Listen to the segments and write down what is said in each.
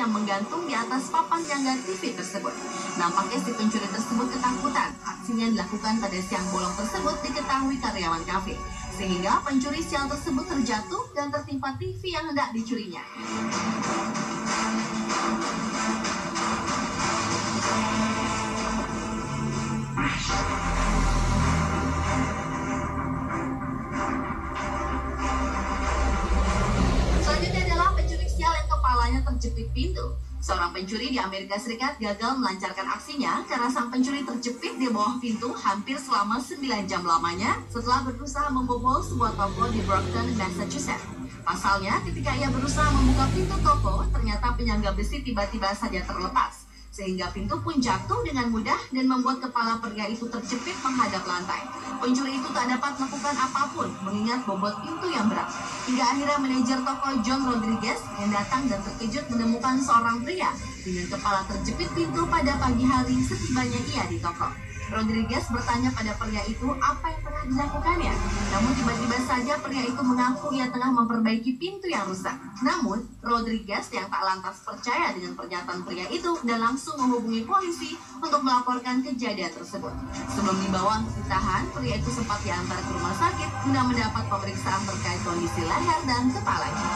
yang menggantung di atas papan jangga TV tersebut. Nampaknya si pencuri tersebut ketakutan. Aksinya dilakukan pada siang bolong tersebut diketahui karyawan kafe, sehingga pencuri sial tersebut terjatuh dan tertimpa TV yang hendak dicurinya. Selanjutnya adalah pencuri sial yang kepalanya terjepit pintu. Seorang pencuri di Amerika Serikat gagal melancarkan aksinya karena sang pencuri terjepit di bawah pintu hampir selama 9 jam lamanya setelah berusaha membobol sebuah toko di Brockton, Massachusetts. Pasalnya, ketika ia berusaha membuka pintu toko, ternyata penyangga besi tiba-tiba saja terlepas, sehingga pintu pun jatuh dengan mudah dan membuat kepala pria itu terjepit menghadap lantai. Pencuri itu tak dapat melakukan apapun mengingat bobot pintu yang berat. Hingga akhirnya manajer toko John Rodriguez yang datang dan terkejut menemukan seorang pria dengan kepala terjepit pintu pada pagi hari setibanya ia di toko. Rodriguez bertanya pada pria itu apa yang pernah dilakukannya. Namun tiba-tiba saja pria itu mengaku ia tengah memperbaiki pintu yang rusak. Namun Rodriguez yang tak lantas percaya dengan pernyataan pria itu dan langsung menghubungi polisi untuk melaporkan kejadian tersebut. Sebelum dibawa untuk ditahan, pria itu sempat diantar ke rumah sakit guna mendapat pemeriksaan terkait kondisi leher dan kepalanya.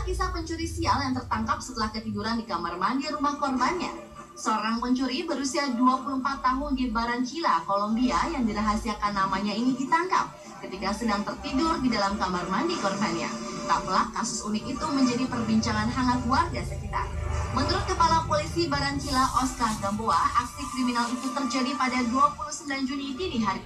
Kisah pencuri sial yang tertangkap setelah ketiduran di kamar mandi rumah korbannya. Seorang pencuri berusia 24 tahun di Barranquilla, Kolombia yang dirahasiakan namanya ini ditangkap ketika sedang tertidur di dalam kamar mandi korbannya. Tak pelak, kasus unik itu menjadi perbincangan hangat warga sekitar. Menurut Kepala Polisi Barranquilla, Oscar Gamboa, aksi kriminal itu terjadi pada 29 Juni dini hari.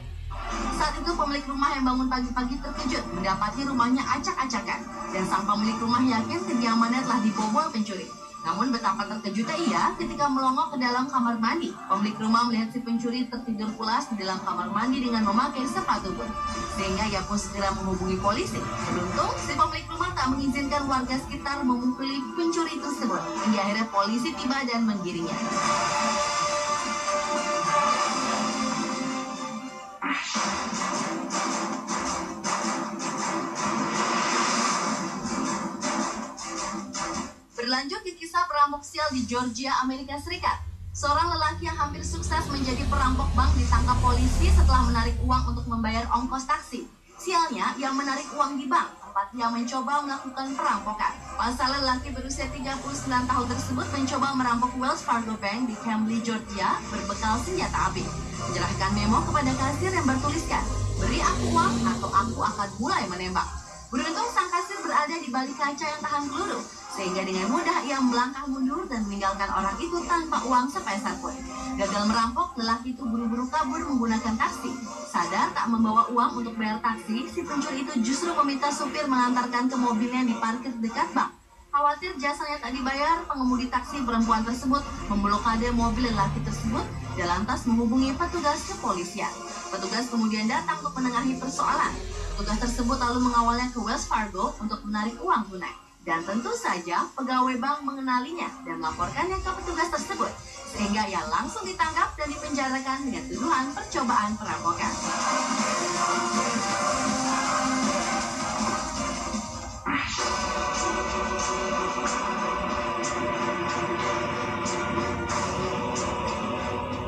Saat itu pemilik rumah yang bangun pagi-pagi terkejut mendapati rumahnya acak-acakan dan sang pemilik rumah yakin kediamannya telah dibobol pencuri. Namun betapa terkejutnya ia ketika melongok ke dalam kamar mandi. Pemilik rumah melihat si pencuri tertidur pulas di dalam kamar mandi dengan memakai sepatu boot, sehingga ia pun segera menghubungi polisi. Beruntung si pemilik rumah tak mengizinkan warga sekitar memukuli pencuri tersebut. Hingga akhirnya polisi tiba dan menggiringnya. Berlanjut di kisah perampok sial di Georgia, Amerika Serikat. Seorang lelaki yang hampir sukses menjadi perampok bank ditangkap polisi setelah menarik uang untuk membayar ongkos taksi. Sialnya, ia menarik uang di bank, tempat ia mencoba melakukan perampokan. Pasalnya lelaki berusia 39 tahun tersebut mencoba merampok Wells Fargo Bank di Cambly, Georgia, berbekal senjata api. Menyerahkan memo kepada kasir yang bertuliskan, "Beri aku uang atau aku akan mulai menembak." Beruntung sang kasir berada di balik kaca yang tahan peluru, sehingga dengan mudah ia melangkah mundur dan meninggalkan orang itu tanpa uang sepeser pun. Gagal merampok, lelaki itu buru-buru kabur menggunakan taksi. Sadar tak membawa uang untuk bayar taksi, si pencuri itu justru meminta supir mengantarkan ke mobilnya yang diparkir dekat bank. Khawatir jasanya tak dibayar, pengemudi taksi perempuan tersebut memblokade mobil lelaki tersebut dan lantas menghubungi petugas kepolisian. Petugas kemudian datang untuk menengahi persoalan. Petugas tersebut lalu mengawalnya ke Wells Fargo untuk menarik uang tunai. Dan tentu saja pegawai bank mengenalinya dan melaporkannya ke petugas tersebut, sehingga ia langsung ditangkap dan dipenjarakan dengan tuduhan percobaan perampokan.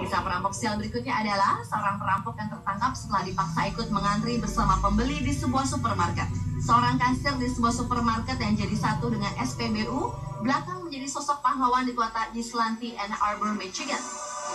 Kisah perampok sial berikutnya adalah seorang perampok yang tertangkap setelah dipaksa ikut mengantri bersama pembeli di sebuah supermarket. Seorang kasir di sebuah supermarket yang jadi satu dengan SPBU, belakang menjadi sosok pahlawan di kota Ypsilanti, Ann Arbor, Michigan.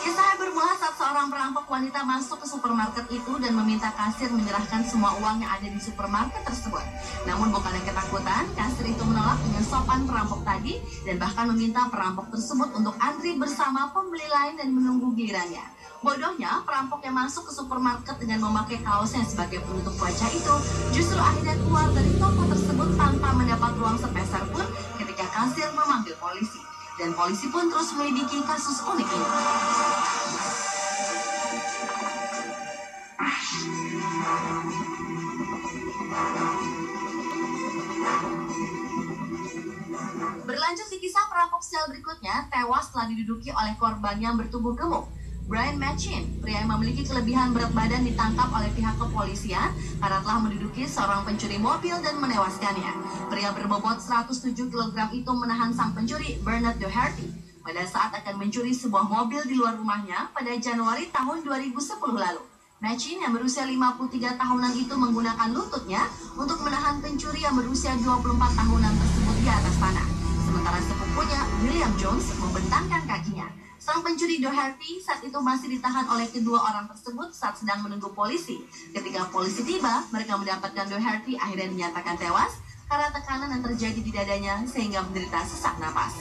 Kisahnya bermula saat seorang perampok wanita masuk ke supermarket itu dan meminta kasir menyerahkan semua uang yang ada di supermarket tersebut. Namun bukannya ketakutan, kasir itu menolak dengan sopan perampok tadi dan bahkan meminta perampok tersebut untuk antri bersama pembeli lain dan menunggu gilirannya. Bodohnya, perampok yang masuk ke supermarket dengan memakai kaosnya sebagai penutup wajah itu justru akhirnya keluar dari toko tersebut tanpa mendapat uang sepeser pun ketika kasir memanggil polisi. Dan polisi pun terus melidiki kasus unik ini. Berlanjut di kisah perampok sial berikutnya, tewas setelah diduduki oleh korban yang bertubuh gemuk. Brian Machin, pria yang memiliki kelebihan berat badan, ditangkap oleh pihak kepolisian karena telah menduduki seorang pencuri mobil dan menewaskannya. Pria berbobot 107 kg itu menahan sang pencuri, Bernard Doherty, pada saat akan mencuri sebuah mobil di luar rumahnya pada Januari tahun 2010 lalu. Machin yang berusia 53 tahunan itu menggunakan lututnya untuk menahan pencuri yang berusia 24 tahunan tersebut di atas tanah. Sementara sepupunya, William Jones, membentangkan kakinya. Sang pencuri Doherty saat itu masih ditahan oleh kedua orang tersebut saat sedang menunggu polisi. Ketika polisi tiba, mereka mendapatkan Doherty akhirnya dinyatakan tewas karena tekanan yang terjadi di dadanya sehingga menderita sesak napas.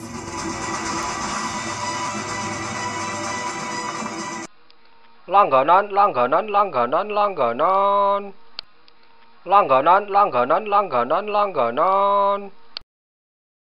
Langganan, langganan, langganan, langganan. Langganan, langganan, langganan, langganan.